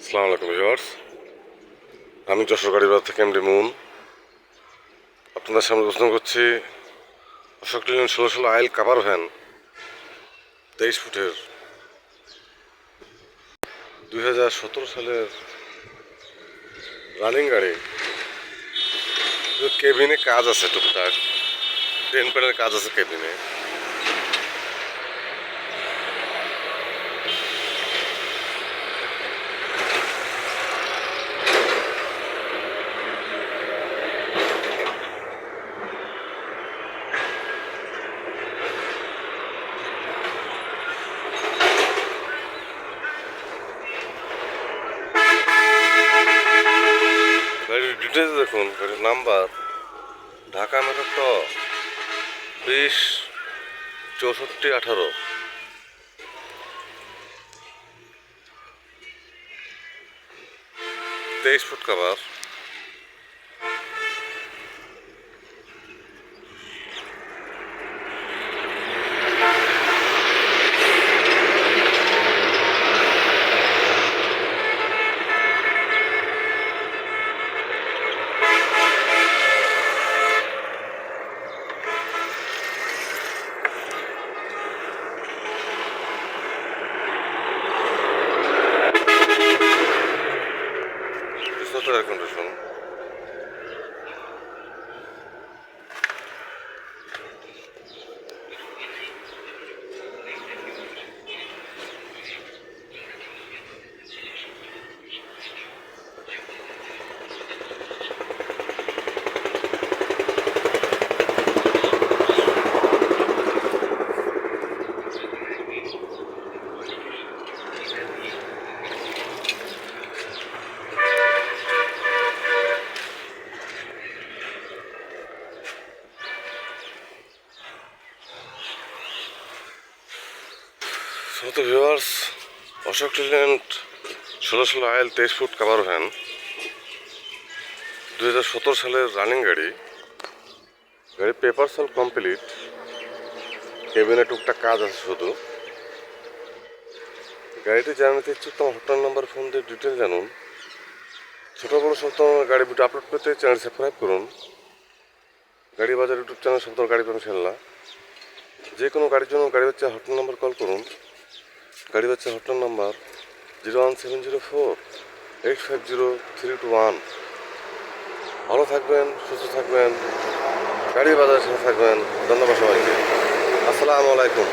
আসসালামু আলাইকুম ভিউয়ার্স, আমি যশোর গাড়িবাজার থেকে এমডি মুন আপনাদের সামনে উপস্থাপন করছি অশোক লেল্যান্ড 16 আইল কাভার ভ্যান 23 ফুটের 2017 সালের রানিং গাড়ি। কেবিনে কাজ আছে, টুকটাক টেন প্যানের কাজ আছে কেবিনে। গাড়ির ডিটেলস দেখুন, গাড়ির number Dhaka metro 206418, 23 foot cover. Air condition. তো ভিউয়ার্স, অশোক লেল্যান্ড 16 আইল 23 ফুট কাভার ভ্যান 2017 সালের রানিং গাড়ি। গাড়ির পেপারস অল কমপ্লিট, কেবিনে টুকটাক কাজ আছে শুধু। গাড়িটি জানাতে ইচ্ছুক তোমার হটলাইন নাম্বার ফোন দিয়ে ডিটেল জানুন। ছোটো বড়ো সব তোমার গাড়ি ভিডিও আপলোড করতে চ্যানেল সাবস্ক্রাইব করুন। গাড়ি বাজার ইউটিউব চ্যানেল সব তোমার গাড়ি পাবেন ফেললা। যে কোনো গাড়ির জন্য গাড়ি বাচ্চা হটলাইন নাম্বার কল করুন। গাড়ি বাচ্চা হটলাইন নাম্বার 01704-850-321। ভালো থাকবেন, সুস্থ থাকবেন, গাড়ি বাজারের সাথে থাকবেন। ধন্যবাদ সবাইকে। আসসালামু আলাইকুম।